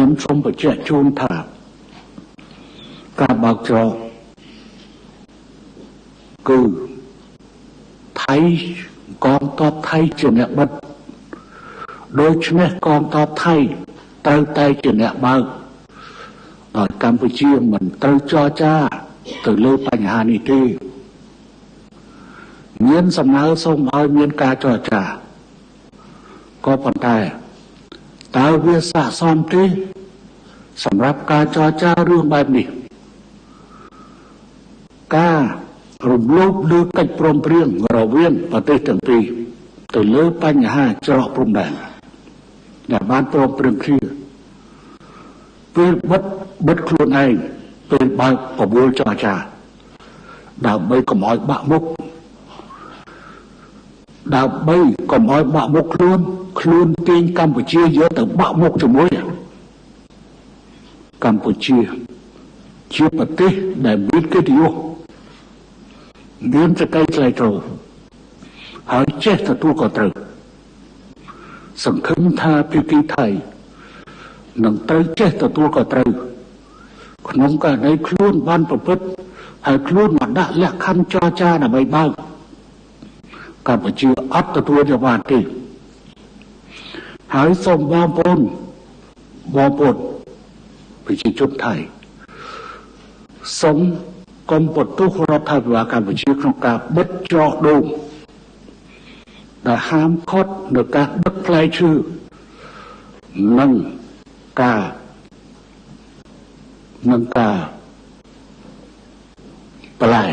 ខ្ញុំសូមបញ្ជាក់ជូនថាការបើកច្រកគឺថៃកងទ័ពថៃជាអ្នកបិទដូច្នេះកងទ័ពថៃត្រូវតែជាអ្នកបើកដោយកម្ពុជាមិនត្រូវចរចាទៅលើបញ្ហានេះទេមានសំណើសូមឲ្យមានការចរចាក៏ប៉ុន្តែតើវាស័ក្តិសមទេសម្រាប់ការចរចារឿងបែបនេះការរំលោភលើកិច្ចព្រមព្រៀងរវាងប្រទេសទាំងពីរទៅលើបញ្ហាច្រកព្រំដែនដែលបានព្រមព្រៀងគ្នាពេលបិទខ្លួនឯងពេលបើកប្រមូលចរចាដើម្បីកុំឲ្យបាក់មុខខ្លួនទាញកម្ពុជាយកទៅបាក់មុខជាមួយកម្ពុជាជាប្រទេសដែលមានកិត្តិយសមានសក្តិថ្លៃថ្នូរហើយចេះទទួលខុសត្រូវសង្ឃឹមថាភាគីថៃនឹងត្រូវចេះទទួលខុសត្រូវក្នុងករណីខ្លួនបានប្រព្រឹត្តហើយខ្លួនមកដាក់លក្ខខណ្ឌចរចាដើម្បីបើកកម្ពុជាអត់ទទួលយកបានទេហើយសូមបងប្អូនប្រជាជនថៃសូមកុំបន្ទោសរដ្ឋាភិបាលកម្ពុជាក្នុងការបិទច្រកដូងដែលហាមឃាត់នៅការដឹកផ្លែឈើនិងការបន្លែ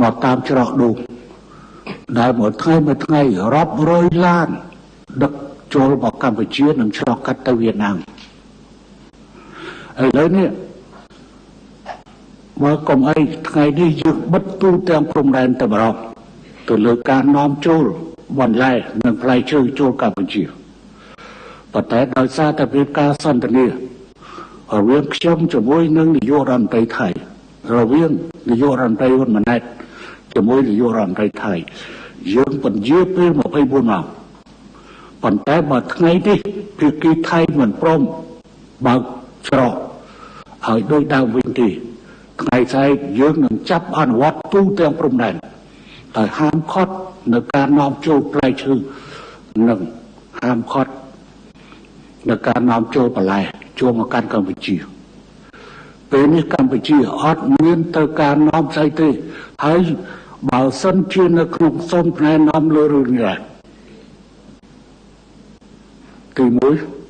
មកតាមច្រកដូងដែលមួយថ្ងៃរាប់រយឡានដឹកចូលមកកម្ពុជានិងឆ្លងកាត់ទៅវៀតណាមឥឡូវនេះបើកុំអីថ្ងៃនេះយើងបិទទូទាំងព្រំដែនតែម្ដងទៅលើការនាំចូលបន្លែនិងផ្លែឈើចូលកម្ពុជាប៉ុន្តែដោយសារតែមានការសន្ទនារវាងខ្ញុំជាមួយនឹងនាយករដ្ឋមន្ត្រីថៃរវាងនាយករដ្ឋមន្ត្រីហ៊ុនម៉ាណែតជាមួយនាយករដ្ឋមន្ត្រីថៃយើងពន្យាពេល24ម៉ោងប៉ុន្តែបើថ្ងៃនេះភាគីថៃមិនព្រមបើកច្រកហើយដោយដើមវិញទេថ្ងៃស្អែកយើងនឹងចាប់អនុវត្តទូទាំងព្រំដែនហើយហាមឃាត់នៅការនាំចូលផ្លែឈើនិងហាមឃាត់នៅការនាំចូលបន្លែចូលមកកាន់កម្ពុជាពេលនេះកម្ពុជាអត់មានទៅការនាំស្អីទេហើយបើសិនជានៅក្នុងសូមផ្នែកនាំលើរឿងនេះទី1